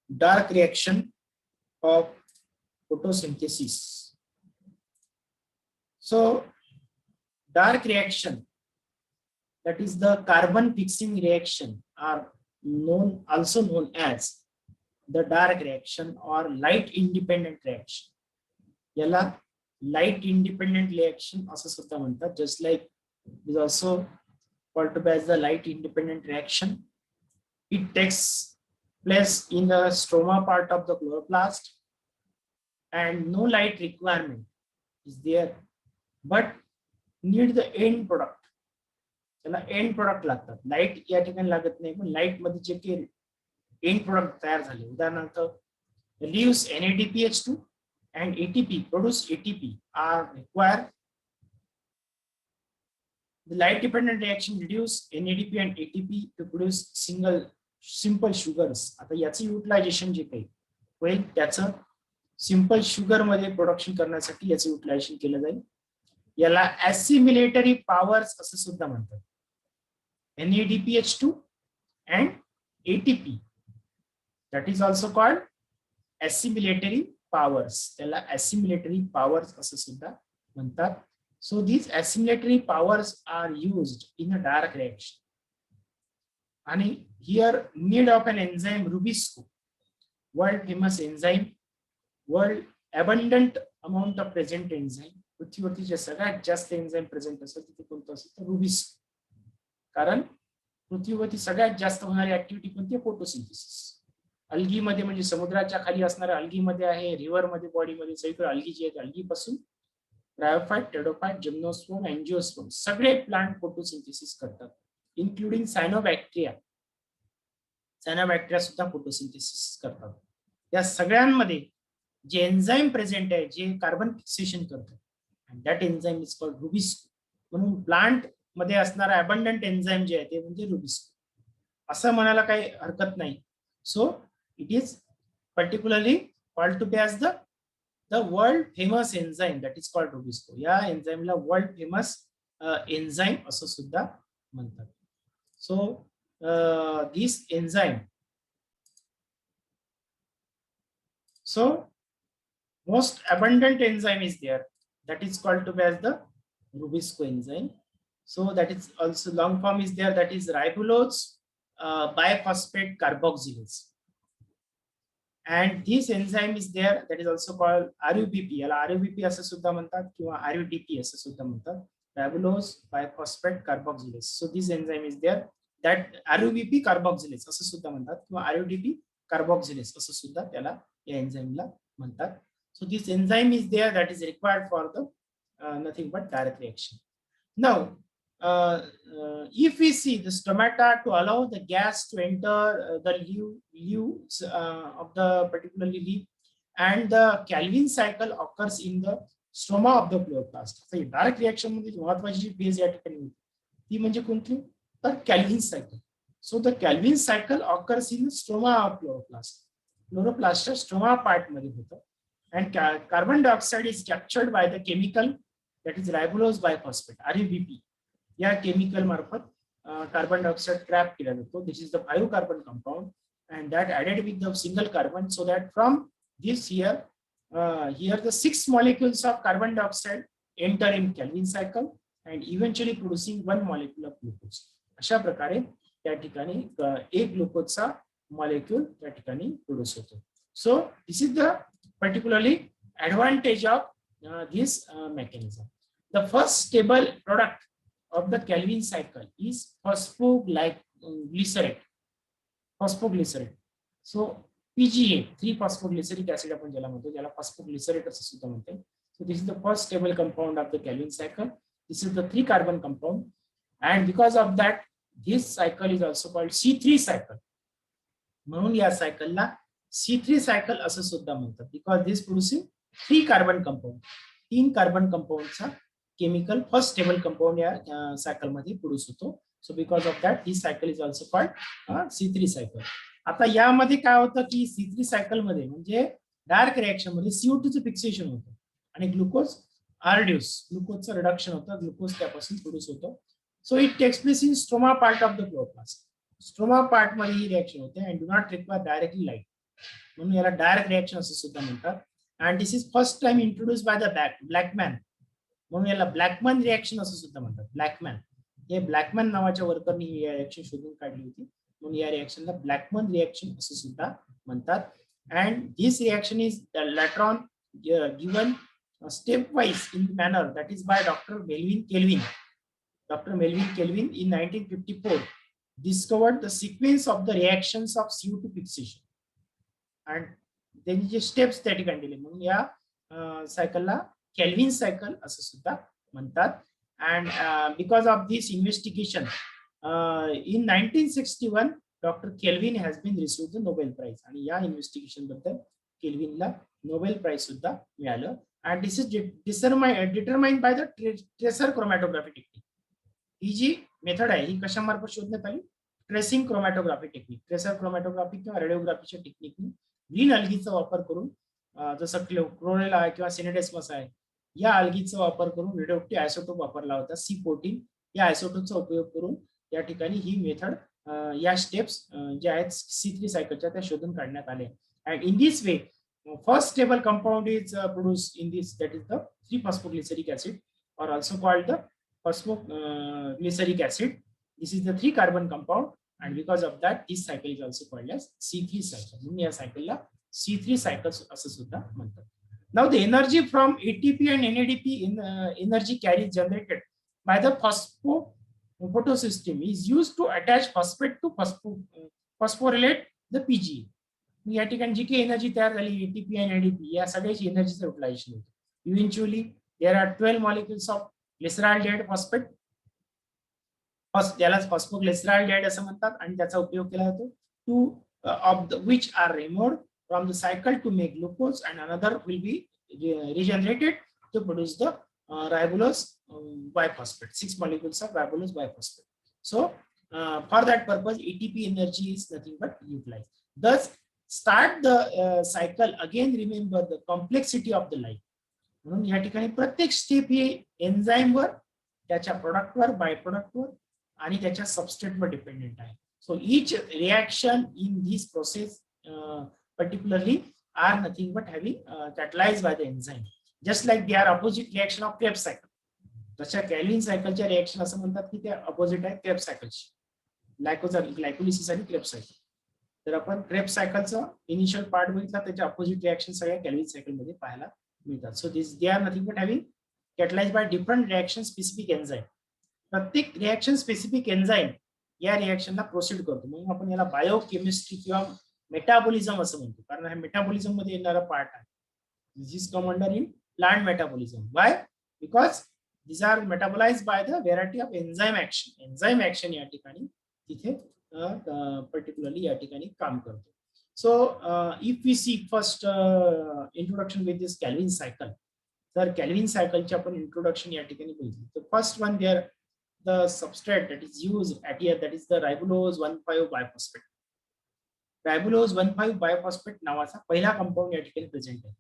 dark reaction of photosynthesis. So dark reaction, that is the carbon fixing reaction, are also known as the dark reaction or light independent reaction. याला light independent reaction असं सुद्धा म्हणतात. Just like is also called to be as the light independent reaction. It takes place in the stroma part of the chloroplast and no light requirement is there, but need the end product. त्याला end product लागतात. Light या ठिकाणी लागत नाही, पण light मध्ये जे काही एंड प्रोडक्ट तयार झाले, उदाहरणार्थ leaves NADPH2 and ATP produce ATP are required. The light dependent reaction reduce NADP and ATP to produce simple sugars. आता याचं युटिलायझेशन जे काही होईल त्याचं सिंपल शुगर मध्ये प्रोडक्शन करण्यासाठी याचं युटिलायझेशन केलं जाईल. याला ऍसिमिलेटरी पॉवर्स असं सुद्धा म्हणतात. NADPH2 and ATP, that is also called assimilatory powers. त्याला assimilatory powers असं सुद्धा म्हणतात. So these assimilatory powers are used in a dark reaction. आणि here need of an enzyme Rubisco, world famous enzyme, world abundant amount of present enzyme. पृथ्वीवरती जे सगळ्यात जास्त enzyme present असेल तिथे कोणतं असेल तर रुबिस्को. कारण पृथ्वीवरती सगळ्यात जास्त होणारी ऍक्टिव्हिटी कोणती आहे? फोटोसिंथेसिस. अल्गी मध्ये म्हणजे समुद्राच्या खाली असणाऱ्या अल्गी मध्ये आहे, रिव्हर मध्ये, बॉडी मध्ये सगळीकडे अल्गी जी आहेत, अल्गी पासून ब्रायोफाइट, टेडोफाइट, जिम्नोस्पर्म, एंजिओस्पर्म सगळे प्लांट फोटोसिंथेसिस करतात, इन्क्लुडिंग सायनोबॅक्टेरिया. सायनोबॅक्टेरिया सुद्धा फोटोसिंथेसिस करतात. या सगळ्यांमध्ये जे एन्झाईम प्रेझेंट आहे जे कार्बन फिक्सेशन करतात, and that enzyme is called Rubisco. म्हणून प्लांट मध्ये असणारा अबंडंट एन्झाईम जे आहे ते म्हणजे रुबिस्को असं म्हणायला काही हरकत नाही. So it is particularly called to be as the world famous enzyme that is called rubisco. या एन्झाईमला वर्ल्ड फेमस एन्झाईम असं सुद्धा म्हणतात. So this enzyme, so most abundant enzyme is there, that is called to be as the Rubisco enzyme. So that is also long form is there, that is ribulose biphosphate carboxylase. And this enzyme is there, that is also called RUBP. याला RUBP असं सुद्धा म्हणतात किंवा RUDP असं सुद्धा म्हणतात, ribulose biphosphate carboxylase. So this enzyme is there, that RUBP carboxylase असं सुद्धा म्हणतात किंवा RUDP carboxylase असं सुद्धा त्याला या एन्झाईमला म्हणतात. So this enzyme is there that is required for the nothing but direct reaction. Now, if we see the stomata to allow the gas to enter the leaves of the particularly leaf, and the Calvin cycle occurs in the stroma of the chloroplast. So direct reaction मध्ये महत्त्वाची जी phase या ठिकाणी होती ती म्हणजे कोणती? तर Calvin cycle. So the Calvin cycle occurs in the stroma of chloroplast. Chloroplast stroma part मध्ये होतं. And carbon dioxide is captured by the chemical that is ribulose biphosphate, RUBP. या केमिकल मार्फत कार्बन डायऑक्साइड ट्रॅप केला जातो. This is the 5 carbon compound and that added with the single carbon, so that from this here the 6 molecules of carbon dioxide enter in Calvin cycle and eventually producing 1 molecule of glucose. अशा प्रकारे त्या ठिकाणी एक ग्लुकोजचा molecule त्या ठिकाणी produce होतो. So this is the particularly advantage of this mechanism. The first stable product of the Calvin cycle is phosphoglycerate. So PGA, 3-phosphoglyceric acid आपण ज्याला म्हणतो, ज्याला phosphoglycerate असं सुद्धा म्हणते. So this is the first stable compound of the Calvin cycle. This is the 3 carbon compound, and because of that this cycle is also called C3 cycle. म्हणून या सायकलला C3 cycle असं सुद्धा म्हणतात, because this producing 3 carbon compound. 3 carbon कंपाऊंडचा chemical first stable compound या cycle मध्ये produce होतो. सो बिकॉज ऑफ दॅट ही cycle is also called C3 cycle. आता यामध्ये काय होतं की C3 सायकल मध्ये म्हणजे डार्क रिएक्शन मध्ये CO2 चं फिक्सेशन होतं आणि ग्लुकोज ग्लुकोजचं रिडक्शन होतं, ग्लुकोज त्यापासून प्रोड्यूस होतं. So it takes place in stroma part of the chloroplast. Stroma part मध्ये ही रिएक्शन होते and do not require directly light. म्हणून याला डायरेक्ट रिएक्शन असं सुद्धा म्हणतात. And this is first time introduce by the Blackman, म्हणून याला ब्लॅकमॅन रिएक्शन असं सुद्धा म्हणतात. ब्लॅकमॅन हे ब्लॅकमॅन नावाच्या वर्करनी ही रिएक्शन शोधून काढली होती, म्हणून या रिएक्शनला ब्लॅकमॅन रिएक्शन असं सुद्धा म्हणतात. अँड दिस रिएक्शन इज लॅट्रॉन given stepwise in manner, that is by Dr. Melvin Kelvin. Dr. Melvin Kelvin in 1954 discovered the sequence of the reactions of CO2 fixation and त्यांनी जे स्टेप्स त्या ठिकाणी दिले, म्हणून या सायकलला केल्विन सायकल असं सुद्धा म्हणतात. And because of this investigation in 1961 doctor Calvin has been received the Nobel prize, आणि या इन्व्हेस्टिगेशन बद्दल केल्विनला नोबेल प्राइज सुद्धा मिळालं. And this is determined by the tracer chromatography technique. ही जी मेथड आहे ही कशामार्फत शोधण्यात आली? Tracing chromatography technique, tracer chromatography किंवा रेडिओग्राफीच्या टेक्निकने ग्रीन अल्गीचा वापर करून, जसं क्लोरेला आहे किंवा सिनेडेस्मस आहे, या अल्गीचा वापर करून रेडिओक्टिव्ह आयसोटोप वापरला होता C14. या आयसोटोपचा उपयोग करून या ठिकाणी ही मेथड, या स्टेप्स ज्या आहेत C3 सायकलच्या त्या शोधून काढण्यात आल्या. And in this way first stable compound is produced in this, that is the 3-phosphoglyceric acid, or also called the phosphoglyceric acid. This is the 3-carbon compound, and because of that this cycle is also called as C3 cycle. म्हणून या सायकलला C3 cycle असं सुद्धा म्हणतात. Now the energy from ATP and NADP energy carried generated by the photosystem is used to attach phosphate to phosphorylate the PGE. या ठिकाणी जी काही energy तयार झाली एटीपी आणि एडीपी या सगळ्याची एनर्जीचं युटिलायझेशन होतं. Eventually there are 12 molecules of glyceraldehyde phosphate, त्यालाच फॉस्फोग्लिसरॉल्डिहाइड असं म्हणतात, आणि त्याचा उपयोग केला जातो two of which are removed from the cycle to make glucose, and another will be regenerated to produce the ribulose biphosphate, 6 molecules of ribulose biphosphate. So for that purpose ATP energy is nothing but utilized. Thus start the cycle again. Remember the complexity of the life. म्हणून या ठिकाणी प्रत्येक step ही enzyme वर, त्याच्या प्रोडक्टवर, bye प्रोडक्टवर आणि त्याच्या सबस्ट्रेटवर डिपेंडेंट आहे. So each reaction in this process particularly are nothing but having catalysed by the enzyme, just like they are opposite reaction of Krebs cycle. तशा केल्विन सायकलच्या रिएक्शन असं म्हणतात की ते अपोजिट आहे क्रेब्स सायकलची, ग्लायकोलिसिस आणि क्रेब्स सायकल. तर आपण क्रेब्स सायकलचा इनिशियल पार्ट बघितला, त्याच्या अपोजिट रिएक्शन सगळ्या केल्विन सायकल मध्ये पाहायला मिळतात. So this they are nothing but having catalysed by different reaction specific enzyme. प्रत्येक रिएक्शन स्पेसिफिक एन्झाईम या रिएक्शनला प्रोसीड करतो, म्हणून आपण याला बायोकेमिस्ट्री किंवा मेटाबॉलिझम असं म्हणतो, कारण हा मेटाबॉलिझम मध्ये येणारा पार्ट आहे. This is come under in plant metabolism. Why? Because these are metabolized by the variety of enzyme action. Enzyme action या ठिकाणी तिथे particularly या ठिकाणी काम करतो. So if we see first introduction with this Calvin cycle, तर Calvin cycle चे आपण introduction या ठिकाणी बघितले. The first one there, the substrate that is used at here, that is the ribulose 1,5 biphosphate. Ribulose 1,5 biphosphate नावाचा पहिला compound या ठिकाणी प्रेझेंट आहे,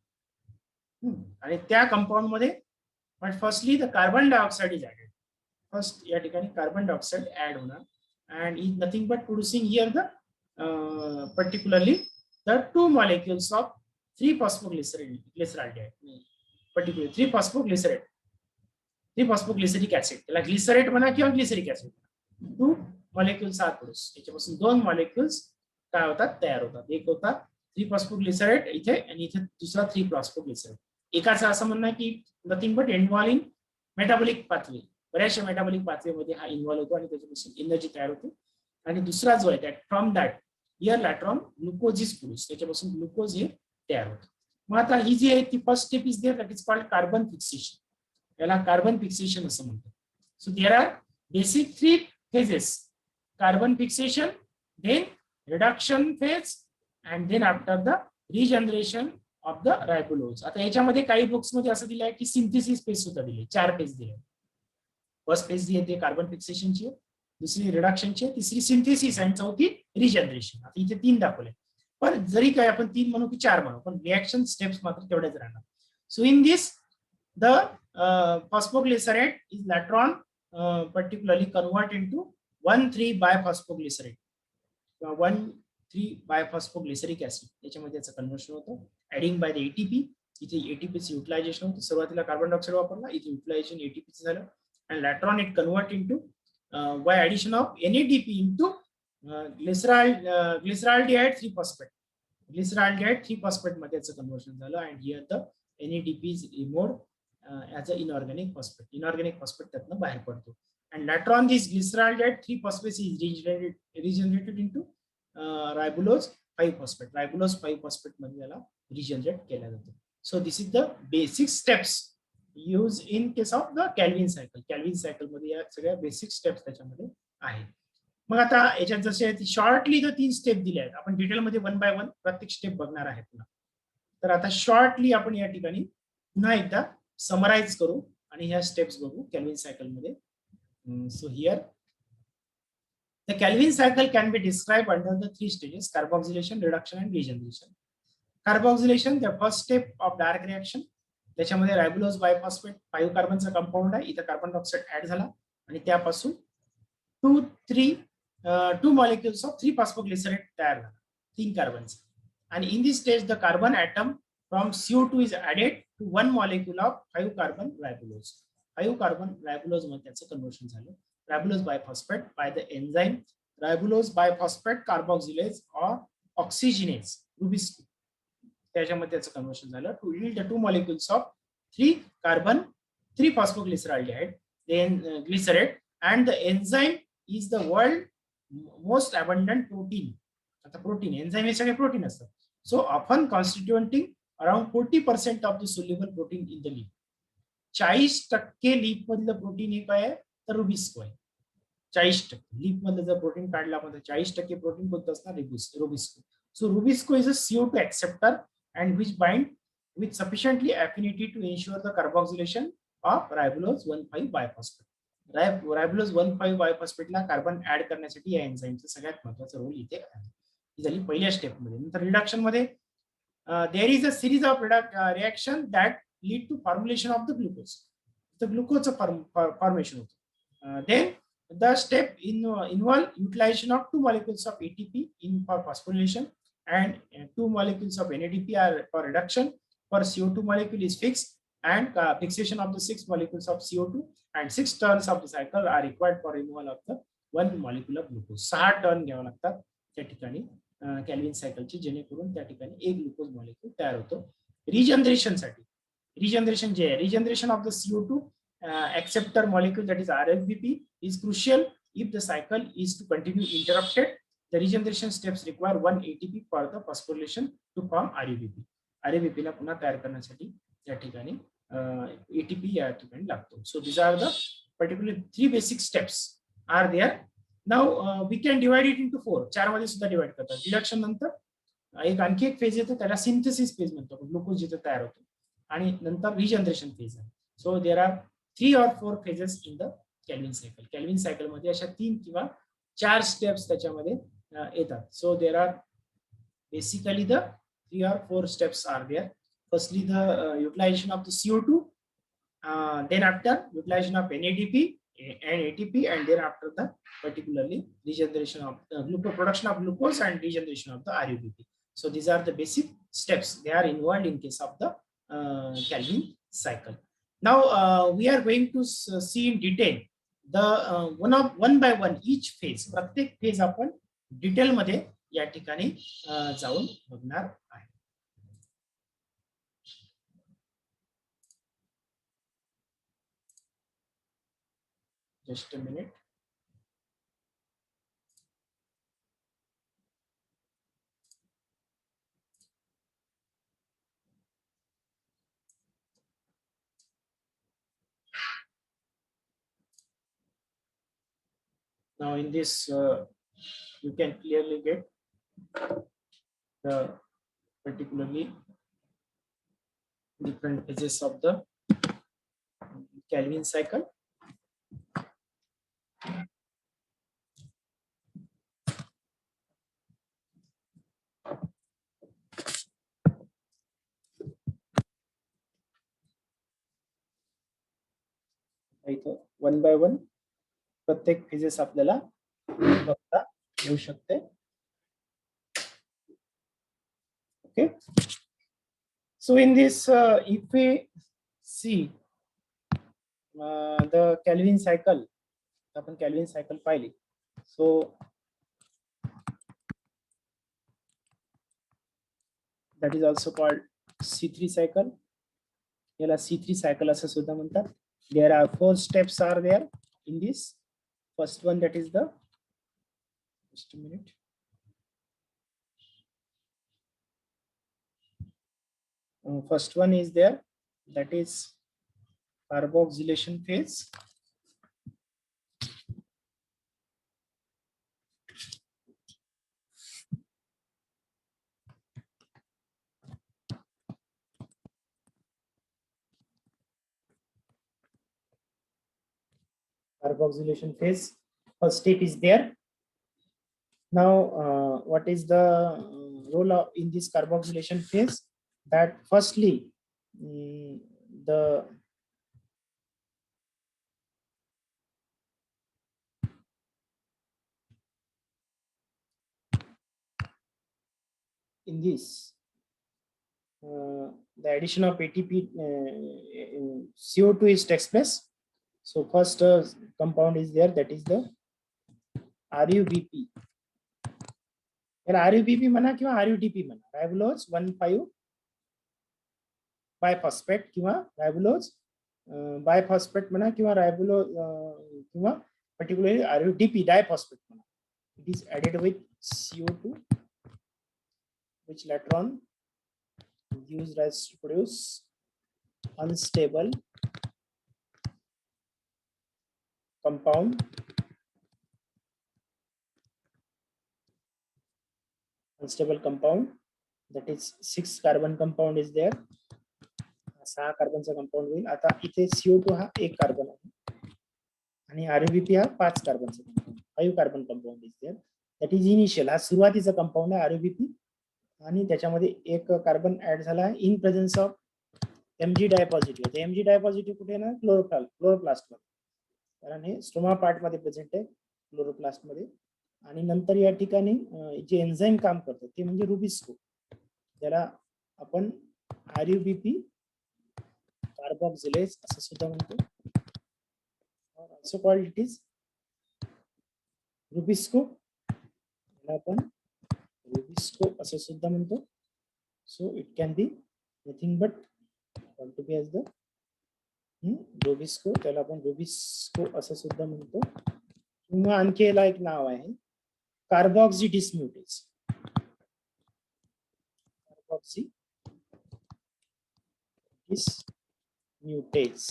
आणि त्या कंपाऊंड मध्ये but firstly the carbon dioxide is added. First या ठिकाणी कार्बन डायऑक्साइड ऍड होणार, and is nothing but producing here the particularly the 2 molecules of 3-phosphoglycerate, particularly 3-phosphoglyceric acid. त्याला ग्लिसरेट म्हणा किंवा glyceric acid, 2 molecules are produced. याच्यापासून 2 molecules काय होतात, तयार होतात. एक होता 3-phosphoglycerate इथे, आणि इथे दुसरा 3-phosphoglycerate. एकाचं असं म्हणणं की nothing but involve in metabolic pathway, बऱ्याचशा मेटाबॉलिक पाथवे मध्ये हा इन्व्हॉल्व होतो आणि त्याच्यापासून एनर्जी तयार होते. आणि दुसरा जो आहे दॅट फ्रॉम दॅट हियर लॅट्रॉन ग्लुकोज इज प्रोड्यूस, त्याच्यापासून ग्लुकोज हे तयार होतं. मग आता ही जी आहे ती first step is there, that is called carbon fixation. याला कार्बन फिक्सेशन असं म्हणतात. So there are basic 3 phases: carbon fixation, then reduction phase, and then after the regeneration of the ribulose. आता याच्यामध्ये काही बुक्स मध्ये असं दिलं आहे की सिंथेसिस फेज सुद्धा दिले, 4 फेज दिले. फर्स्ट फेज जी आहे ते कार्बन फिक्सेशनची आहे, दुसरी रिडक्शनची आहे, तिसरी सिंथेसिस आणि चौथी रिजनरेशन. आता इथे 3 दाखवले, पण जरी काय आपण 3 म्हणू की 4 म्हणू, पण रिएक्शन स्टेप्स मात्र तेवढ्याच राहणार. So in this the phosphoglycerate is later on particularly convert into 1,3 biphosphoglycerate. 1 3-biphosphoglyceric acid त्याच्यामध्ये याचं कन्व्हर्शन होतं. ऍडिंग बाय द एटीपी, इथे एटीपीचं युटिलायझेशन होतं. सुरुवातीला कार्बन डायऑक्साईड वापरला, इथे युटिलायझेशन एटीपीचं झालं. And later on it convert into by addition of NADP into glyceraldehyde 3-phosphate. Glyceraldehyde 3-phosphate मध्ये याचं कन्व्हर्शन झालं. And here the NADP is removed as a inorganic phosphate. Inorganic phosphate त्यातनं बाहेर पडतो. And later on, this glyceraldehyde 3-phosphate is regenerated into ribulose 5-phosphate. Ribulose 5-phosphate मध्ये याला regenerate केला जातो. So this is the basic steps used in case of the Calvin cycle. Calvin cycle मध्ये या सगळ्या बेसिक स्टेप्स त्याच्यामध्ये आहेत. मग आता याच्यात जसे शॉर्टली जर 3 स्टेप दिल्या आहेत, आपण डिटेल मध्ये 1 बाय 1 प्रत्येक स्टेप बघणार आहे पुन्हा. तर आता शॉर्टली आपण या ठिकाणी पुन्हा एकदा समराइज करू आणि ह्या स्टेप्स बघू कॅल्विन सायकल मध्ये. So here the Calvin cycle can be described under the 3 stages: carboxylation, reduction and regeneration. Carboxylation, the first step of direct reaction. त्याच्यामध्ये रायबुलोज बायफॉस्फेट 5 कार्बनचा कंपाऊंड आहे, इथे कार्बन डायऑक्साईड ऍड झाला आणि त्यापासून 2 molecules of 3-phosphoglycerate तयार झाला, 3 कार्बनचा. आणि in this stage the carbon atom from CO2 is added to 1 molecule of 5 carbon ribulose. 5 carbon ribulose मध्ये त्याचं कन्व्हर्शन झालं. Ribulose bisphosphate by the enzyme ribulose bisphosphate carboxylase or oxygenase rubisco, त्याच्यामध्ये त्याचं conversion झालं to yield 2 molecules of 3 carbon 3-phosphoglyceraldehyde then glycerate, and the enzyme is the world most abundant protein. आता protein enzyme हे सगळे protein असतात. So often constituting around 40% of the soluble protein in the leaf. 40% leaf मधलं protein हे काय आहे तर Rubisco आहे. 40% लीफ मधलं जर प्रोटीन काढलं आपण तर 40% प्रोटीन कोणतं असणार Rubisco. So Rubisco is a CO2 acceptor and which bind with sufficiently affinity to ensure the carboxylation of ribulose 1,5 biphosphate. रायबुलोज 1,5 बायफॉस्फेट ला कार्बन ऍड करण्यासाठी या एन्झाइमचा सगळ्यात महत्त्वाचा रोल इथे आहे. ही झाली पहिल्या स्टेप मध्ये. नंतर रिडक्शन मध्ये there is a series of reaction that lead to formulation of the glucose. The glucose formation. Then the step involve utilization of 2 molecules of ATP in for phosphorylation and 2 molecules of NADP are for reduction. For CO2 molecule is fixed and fixation of the 6 molecules of CO2 and 6 turns of the cycle are required for removal of the 1 molecule of glucose. 6 turn घ्यावे लागतात त्या ठिकाणी Calvin सायकलची, जेणेकरून त्या ठिकाणी एक glucose molecule तयार होतो. रिजनरेशन साठी regeneration जे regeneration of the CO2 acceptor molecule, that is RFBP, is crucial if the cycle is to continue interrupted. The regeneration steps require 1 ATP for the phosphorylation to form RUBP. RUBP ला पुन्हा तयार करण्यासाठी त्या ठिकाणी ATP या ठिकाणी लागतो. So these are the particularly 3 basic steps are there. Now we can divide it into 4. 4 मध्ये सुद्धा डिवाइड करतात. रिडक्शन नंतर एक आणखी एक फेज येतो, त्याला सिंथेसिस फेज म्हणतो, ग्लुकोज जिथे तयार होतो, आणि नंतर रिजनरेशन फेज आहे. So there are 3 or 4 phases in the Calvin cycle. Calvin cycle मध्ये अशा 3 किंवा 4 स्टेप्स त्याच्यामध्ये येतात. So there are basically the 3 or 4 steps are there. Firstly, the utilization of the CO2, then after utilization of NADP and ATP, and then after the particularly regeneration of production of glucose and regeneration of the RUBP. So these are the basic steps they are involved in case of the Calvin cycle. Now we are going to see in detail the one by one each phase. प्रत्येक phase आपण detail मध्ये या ठिकाणी जाऊन बघणार आहे. Just a minute. Now in this you can clearly get the particularly different phases of the Calvin cycle. One by one प्रत्येक phases आपल्याला बघता येऊ शकते. Okay. So in this, if we see the Kelvin cycle, आपण Kelvin cycle पाहिली. So that is also called C3 cycle. याला C3 cycle असं सुद्धा म्हणतात. There are 4 steps are there in this. First one, that is the, just a minute. First one is there, that is carboxylation phase. Carboxylation phase, first step is there. Now, what is the role of in this carboxylation phase? That firstly, the in this the addition of ATP, CO2 is takes place. So first compound is there, that is the RUBP. RUBP म्हणा किंवा RUDP म्हणा, रायबुलोज 1,5 बायफॉस्फेट किंवा रायबुलोज बायफॉस्फेट म्हणा किंवा रायबुलोज किंवा particularly RUDP diphosphate म्हणा. It is added with CO2, which later on gives rise to produce unstable compound. Unstable compound, that is 6 carbon compound is there. 6 कार्बनचा compound होईल. आता इथे CO2 हा 1 कार्बन आहे आणि RUBP हा 5 कार्बनचा compound, 5 carbon compound is there. That is initial, हा सुरुवातीचा कंपाऊंड आहे RUBP आणि त्याच्यामध्ये 1 कार्बन ऍड झाला आहे इन प्रेझेन्स ऑफ Mg डायपॉझिटिव्ह. तर Mg डायपॉझिटिव्ह कुठे ना क्लोरोप्लास्ट मध्ये, कारण हे स्टोमा पार्ट मध्ये प्रेझेंट आहे क्लोरोप्लास्ट मध्ये. आणि नंतर या ठिकाणी जे एन्झाईम काम करतो ते म्हणजे रुबिस्को, ज्याला आपण RUBP कार्बोक्सिलेज असं सुद्धा म्हणतो. Also called it is rubisco, याला आपण रुबिस्को असं सुद्धा म्हणतो. So it can be nothing but called to be as the rubisco, त्याला आपण रुबिस्को असं सुद्धा म्हणतो. किंवा आणखी याला एक नाव आहे कार्बॉक्सी डिसम्युटेज. कार्बॉक्सी डिसम्युटेज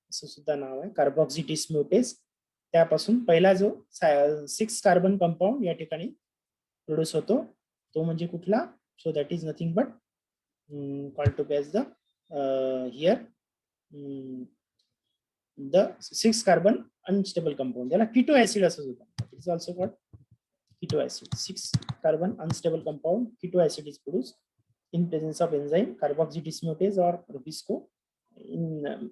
असं सुद्धा नाव आहे, कार्बॉक्सी डिसम्युटेज. त्यापासून पहिला जो 6 कार्बन कंपाऊंड या ठिकाणी प्रोड्यूस होतो तो म्हणजे कुठला? So that is nothing but called to be as the here the 6 carbon unstable compound, त्याला कीटो ऍसिड असं सुद्धा. It is also called keto acid. 6 carbon unstable compound keto acid is produced in presence of enzyme carboxy dismutase or rubisco in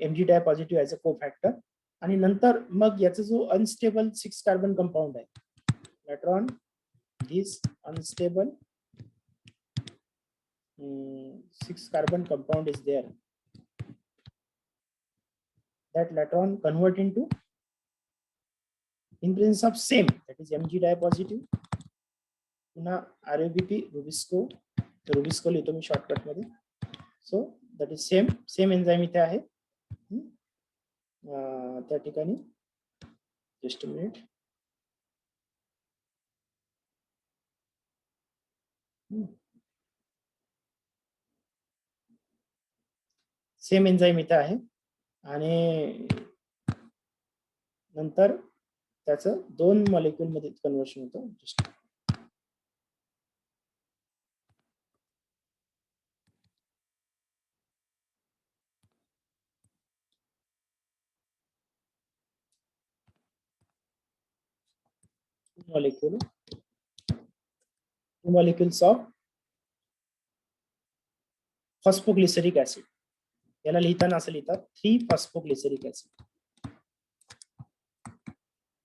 Mg positive as a cofactor. आणि नंतर मग याचा जो unstable 6 carbon compound आहे, later on this unstable 6 carbon compound is there, that later on convert into in presence of same, that is Mg positive, पुन्हा RUBP Rubisco लिहितो मी shortcut मध्ये. So that is same enzyme इथे आहे. त्या ठिकाणी just a minute, same enzyme इथे आहे आणि नंतर त्याचं 2 मॉलिक्यूल मध्ये कन्वर्शन होतं. Just two molecules of phosphoglyceric acid. याला लिहिताना असं लिहितात 3 phosphoglyceric acid.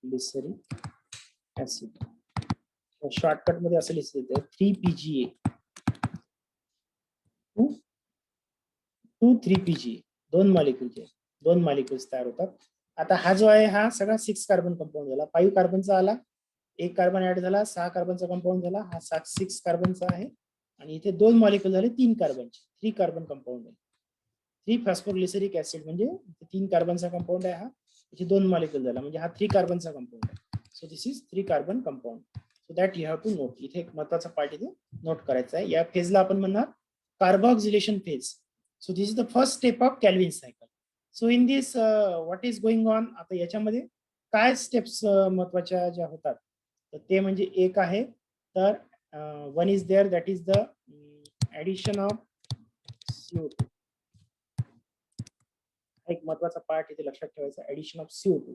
Glyceric acid shortcut मध्ये असं लिहितं 3 PGA. 2,3-PG, दोन मॉलिक्युल्स तयार होतात. आता हा जो आहे हा सगळा 6 कार्बन कंपाऊंड झाला. 5 कार्बनचा आला, एक कार्बन ऍड झाला, 6 कार्बनचा कंपाऊंड झाला. हा 6 कार्बनचा आहे आणि इथे दोन मॉलिक्युल झाले 3 कार्बनचे, 3 कार्बन कंपाऊंड आहे. 3 फॉस्फोग्लिसरिक ऍसिड म्हणजे 3 कार्बनचा कंपाऊंड आहे हा. इथे दोन मॉलिक्युल झाला म्हणजे हा 3 कार्बनचा कंपाऊंड आहे. So this is 3 carbon compound. So that you have to note. इथे एक महत्वाचा पार्ट इथे नोट करायचा आहे. या फेजला आपण म्हणणार carboxylation phase. So this is the first step of Calvin cycle. So in this what is going on, आता याच्यामध्ये काय स्टेप्स महत्वाच्या ज्या होतात तर ते म्हणजे एक आहे तर one is there that is the addition of CO2. एक महत्वाचा पार्ट इथे लक्षात ठेवायचा, addition of CO2.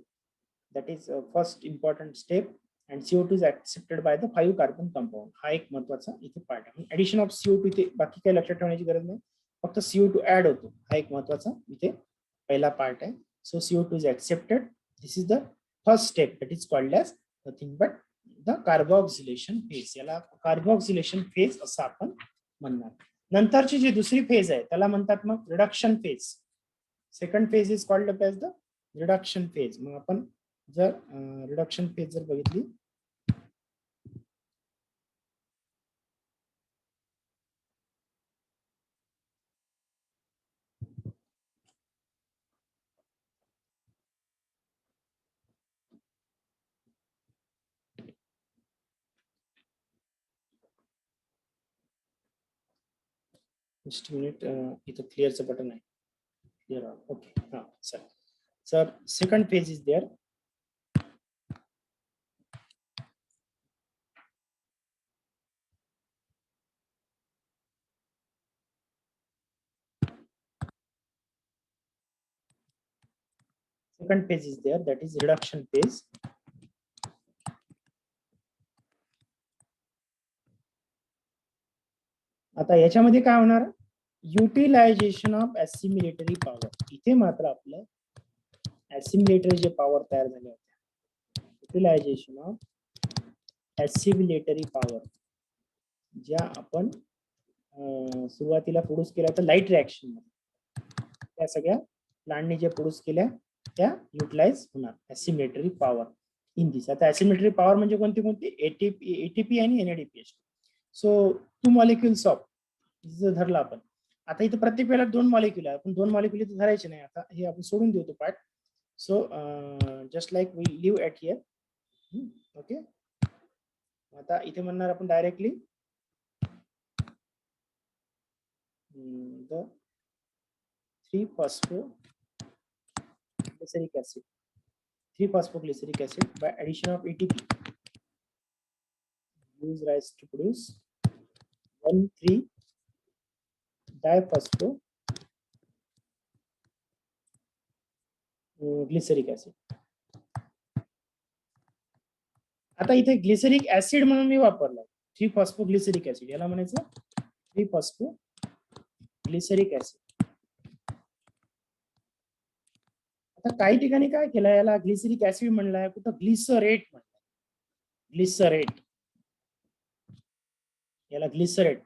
That is first important step and CO2 is accepted by the 5 carbon compound. हा एक महत्वाचा इथे पार्ट आहे. ऍडिशन ऑफ CO2 इथे बाकी काही लक्षात ठेवण्याची गरज नाही, फक्त CO2 ऍड होतो. हा एक महत्वाचा इथे पहिला पार्ट आहे. So CO2 is accepted. This is the first step that is called as nothing but the carboxylation phase. याला कार्बोक्सिलेशन फेज असं आपण म्हणणार. नंतरची जी दुसरी फेज आहे त्याला म्हणतात मग reduction phase. Second phase is called as the reduction phase. मग आपण जर रिडक्शन फेज जर बघितली just a minute, इथं क्लिअरचं बटन आहे. Clear, okay. हा sir second phase is there. Second phase is there, that is reduction phase. आता याच्यामध्ये काय होणार, युटिलायझेशन ऑफ ऍसिमिलेटरी पॉवर. इथे मात्र आपलं ऍसिमिलेटरी जे पॉवर तयार झाले होते, युटिलायझेशन ऑफ ऍसिमिलेटरी पॉवर ज्या आपण सुरुवातीला प्रोड्यूस केल्या होत्या लाईट रिॲक्शन मध्ये, त्या सगळ्या प्लांटने जे प्रोड्यूस केल्या त्या युटिलाइज होणार ऍसिमिलेटरी पॉवर इन दिस. आता ऍसिमिलेटरी पॉवर म्हणजे कोणती कोणती, एटीपी आणि NADPH. सो 2 मॉलिक्युल्स ऑफ जर धरला आपण, आता इथे प्रत्येक वेळेला 2 मॉलिक्युल आहे, आपण 2 मॉलिक्युल इथे धरायचे नाही. आता हे आपण सोडून देऊ तो part. So just like we leave at here. Okay, आता इथे म्हणणार आपण directly the 3-phosphoglyceric acid. 3-phosphoglyceric acid by addition of ATP gives rise to produce 1,3-diphosphoglyceric acid. आता इथे ग्लिसरिक ऍसिड म्हणून मी वापरला 3-phosphoglyceric acid. याला म्हणायचं 3-phosphoglyceric acid. आता काही ठिकाणी काय केलं, याला ग्लिसरिक ऍसिड म्हणलाय, कुठं ग्लिसरेट म्हणलाय. ग्लिसरेट, याला ग्लिसरेट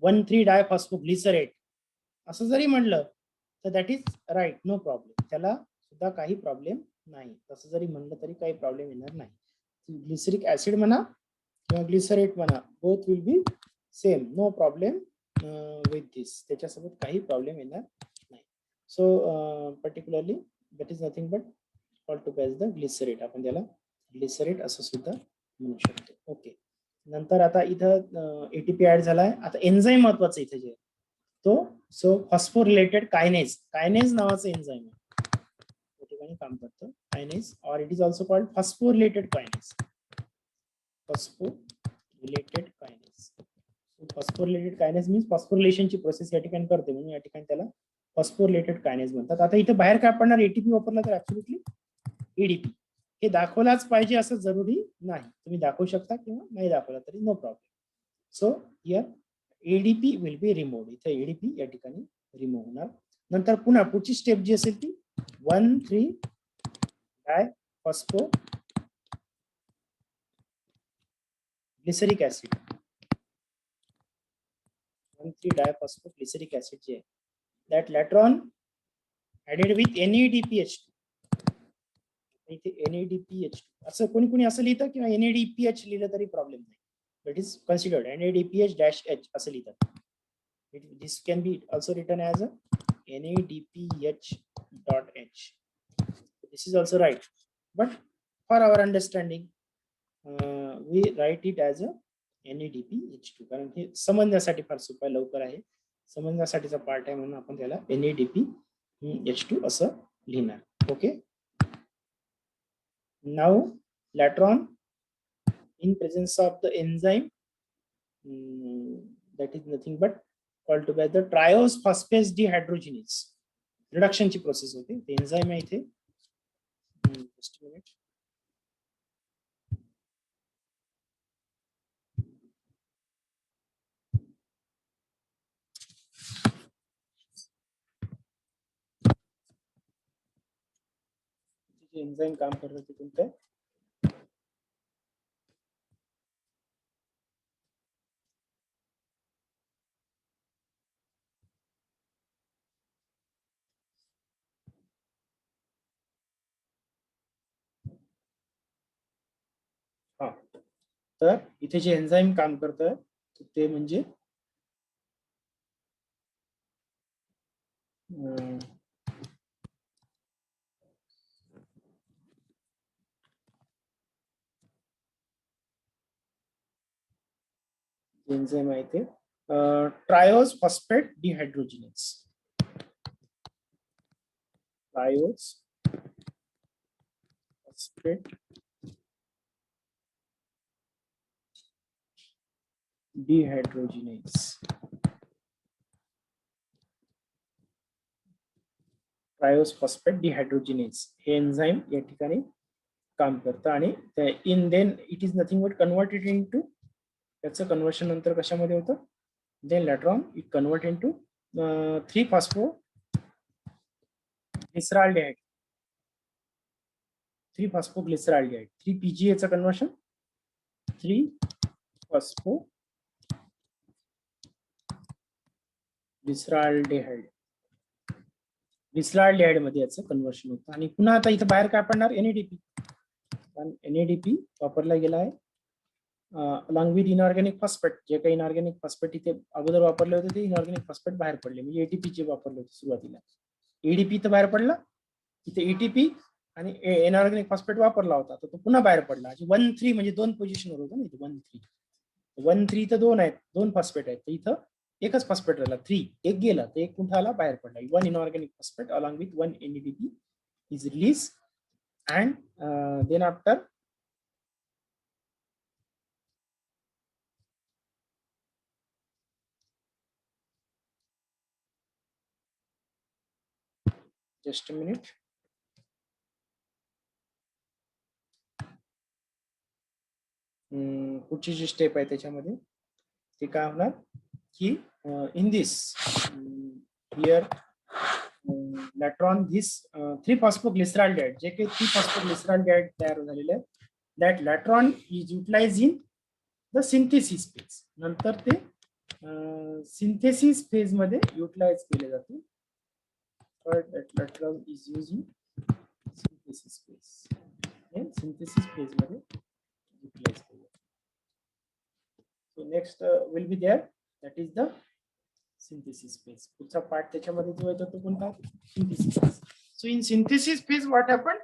1,3-diphosphoglycerate असं जरी म्हणलं तर that is right, no problem. त्याला सुद्धा काही प्रॉब्लेम नाही. तसं जरी म्हणलं तरी काही प्रॉब्लेम येणार नाही. ग्लिसरिक ऍसिड म्हणा किंवा ग्लिसरेट म्हणा, both will be same, no problem with this. त्याच्यासोबत काही प्रॉब्लेम येणार नाही. So particularly that is nothing but called to as the glycerate. आपण त्याला ग्लिसरेट असं सुद्धा म्हणू शकतो. ओके, नंतर आता इथं एटीपी ऍड झालाय. आता एन्झाईम महत्वाचं इथे जे तो, सो फॉस्फोरिलेटेड कायनेज, कायनेज नावाचं एन्झाईम या ठिकाणी काम करतं. Kinase or it is also called phosphorylated kinase. Phosphorylated kinase. Phosphorylated kinase means फॉस्फोरिलेशनची प्रोसेस या ठिकाणी करते, म्हणून या ठिकाणी त्याला फॉस्फोरिलेटेड कायनेज म्हणतात. आता इथे बाहेर काय पडणार, एटीपी वापरला तर ऍब्सोल्युटली एडीपी. हे दाखवलाच पाहिजे असं जरुरी नाही, तुम्ही दाखवू शकता किंवा नाही दाखवला तरी no problem. So here ADP will be removed. इथे एडीपी या ठिकाणी रिमूव्ह होणार. नंतर पुन्हा पुढची स्टेप जी असेल ती 1,3-diphosphoglyceric acid. 1,3-diphosphoglyceric acid जे आहे that later added with NADPH2. इथे NADPH2 असं कोणी असं लिहितं किंवा NADPH लिहिलं तरी प्रॉब्लेम नाही. That is considered NADPH-H असं लिहितात. This can be also written as a NADPH.H. This is also right, but for our understanding we write it as a NADPH2 कारण हे समजण्यासाठी फार सोपं आहे, लवकर आहे, समजण्यासाठीचा पार्ट आहे म्हणून आपण त्याला NADPH2 असं लिहिणार. Okay. Now later on, in presence of the enzyme, that is nothing but called together triose phosphate dehydrogenase. Reduction ची process होते. The enzyme आहे इथे. Just a minute. एंजाइम काम कर रहे थे तुमसे. हाँ, तर इथे जे एंजाइम काम करतं ते म्हणजे एंजाइम आहे ते triose phosphate dehydrogenase. Triose phosphate dehydrogenase. Triose phosphate dehydrogenase हे एन्झाईम या ठिकाणी काम करतं आणि in then it is nothing but converted into, त्याचं कन्वर्शन नंतर कशामध्ये होतं, then later on it convert into 3-phosphoglyceraldehyde. 3-phosphoglyceraldehyde 3-PGA चं कन्वर्शन 3-phosphoglyceraldehyde. ग्लिसरॉल्डिहाइड मध्ये याचं कन्वर्शन होतं आणि पुन्हा आता इथं बाहेर काय पडणार, NADP. कारण NADP वापरला गेला आहे अलॉंग विथ इनऑर्गॅनिक फॉस्फेट. जे काही इनऑर्गॅनिक फॉस्फेट इथे अगोदर वापरले होते ते इनऑर्गॅनिक फॉस्फेट बाहेर पडले, म्हणजे ATP चे वापरले होते सुरुवातीला. ADP तर बाहेर पडला, इथे ATP आणि इनऑर्गॅनिक फॉस्फेट वापरला होता तर तो पुन्हा बाहेर पडला. 1-3 म्हणजे दोन पोझिशनवर होतं ना इथे. 1-3 तर दोन आहेत, दोन फॉस्फेट आहेत, तर इथं एकच फॉस्फेट राहिला 3. एक गेला तर एक कुठं आला, बाहेर पडला. 1 inorganic phosphate along with 1 NADP is released and then after just a minute. पुढची जी स्टेप आहे त्याच्यामध्ये ते काय होणार की in this here later on this 3-phosphoglyceraldehyde जे काही 3-phosphoglyceraldehyde तयार झालेले आहे, that later on is utilized in the synthesis phase. नंतर ते सिंथेसिस फेज मध्ये युटिलाइज केले जाते. that later on is used in synthesis phase. synthesis phase मध्ये utilize केले. So next will be there, that is the synthesis phase. पुढचा part त्याच्यामध्ये जो येतो तो कोणता, synthesis phase. So in synthesis phase what happened,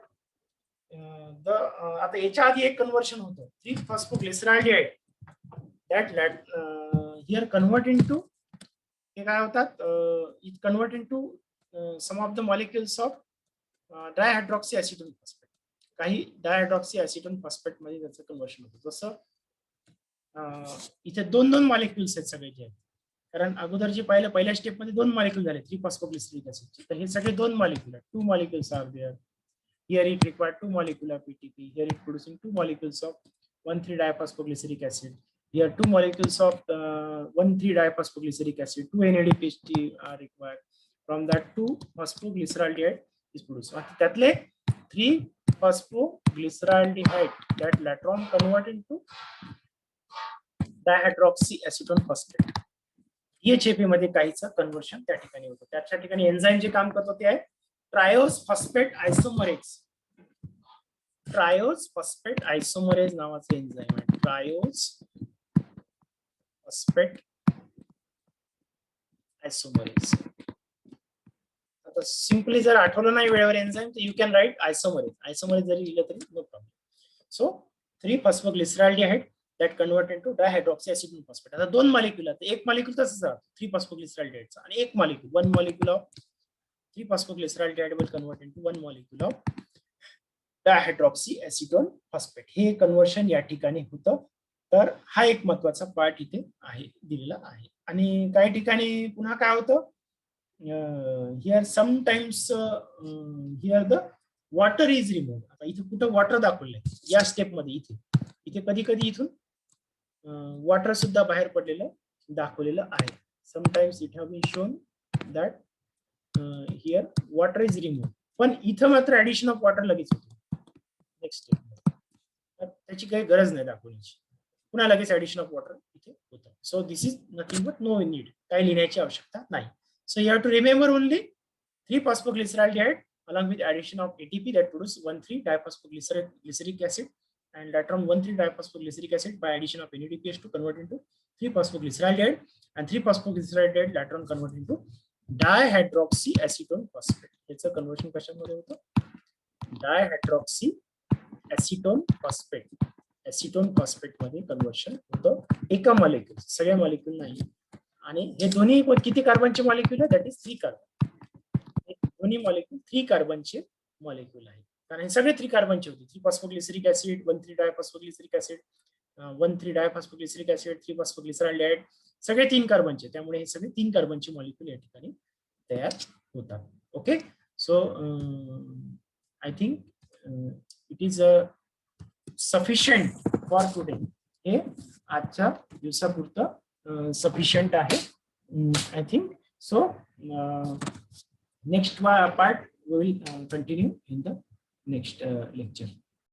आता याच्या आधी एक कन्वर्शन होतं 3-phosphoglyceraldehyde that here convert into हे काय होतात, it convert into some of the molecules of dihydroxyacetone phosphate. काही डायहायड्रॉक्सी फॉस्फेट मध्ये त्याचं कन्वर्शन होतं. जसं इथे दोन मॉलिक्युल्स आहेत सगळे जे आहेत, कारण अगोदर जे पहिल्या स्टेप मध्ये 2 मॉलिक्युल झाले 3-phosphoglyceric acid, तर हे सगळे 2 मॉलिक्युल आहेत. 2 molecules are there. Here it required 2 molecules of ATP. Here it producing 2 molecules of 1,3-diphosphoglyceric acid. Here 2 molecules of 1,3-diphosphoglyceric acid. 2 NADPH are required. From that 2-phosphoglyceraldehyde is produced. त्यातले 3-phosphoglyceraldehyde that later on convert into dihydroxyacetone phosphate. DHAP मध्ये काहीचं conversion त्या ठिकाणी होतं. त्याच्या ठिकाणी enzyme जे काम करतो ते आहे triose phosphate isomerase. Triose phosphate isomerase नावाचे एन्झाईम आहे. Triose phosphate isomerase. आता सिंपली जर आठवलं नाही वेळेवर एन्झाईम तर you can write isomerase. Isomerase जरी लिहिलं तरी no problem. So three phosphoglyceraldehyde that convert into dihydroxyacetone phosphate. आता दोन मॉलिक्यूल आहेत. एक मॉलिक्यूल तसंच राहतो 3-फॉस्फोग्लिसरॉल्डिहाइडचा आणि एक molecule one molecule of three phosphoglyceraldehyde will convert into one molecule of dihydroxyacetone phosphate. हे कन्व्हर्शन या ठिकाणी होतं. तर हा एक महत्वाचा पार्ट इथे आहे दिलेला आहे. आणि काही ठिकाणी पुन्हा काय होतं here sometimes here the water is remove. आता इथे कुठं वॉटर दाखवलंय या स्टेप मध्ये. इथे कधी कधी इथून वॉटर सुद्धा बाहेर पडलेलं दाखवलेलं आहे. Sometimes it have been shown that here water is remove. पण इथं मात्र ऍडिशन ऑफ वॉटर लगेच होतो नेक्स्ट स्टेप. त्याची काही गरज नाही दाखवण्याची. पुन्हा लगेच ऍडिशन ऑफ वॉटर इथे होतं. So this is nothing but no need. काही लिहिण्याची आवश्यकता नाही. So you have to remember only three phosphoglyceraldehyde along with addition of ATP that produce 1,3-diphosphoglyceric acid and later on 1,3-diphosphoglyceric acid by addition of NADPH to convert into 3-phosphoglyceraldehyde and 3-phosphoglyceraldehyde later on convert into dihydroxyacetone phosphate. याचं conversion कशामध्ये होतं dihydroxyacetone phosphate. Acetone phosphate मध्ये conversion होतं एका molecule. सगळ्या molecule नाही. आणि हे दोन्ही किती कार्बनचे मॉलिक्यूल आहे दॅट इज 3 कार्बन. दोन्ही मॉलिक्यूल 3 कार्बनचे मॉलिक्यूल आहे. कारण हे सगळे 3 कार्बनचे होते. 3-फॉस्फोग्लिसरिक ऍसिड 1,3-डायफॉस्फोग्लिसरिक ऍसिड 1,3-डायफॉस्फोग्लिसरिक ऍसिड 3-फॉस्फोग्लिसरॉल्डिहाइड सगळे 3 कार्बनचे. त्यामुळे हे सगळे 3 कार्बनचे मॉलिक्यूल या ठिकाणी तयार होतात. Okay. So I think it is sufficient for today. हे आजच्या दिवसापुरतं सफिशियंट आहे I think. So next part we will continue in the next lecture.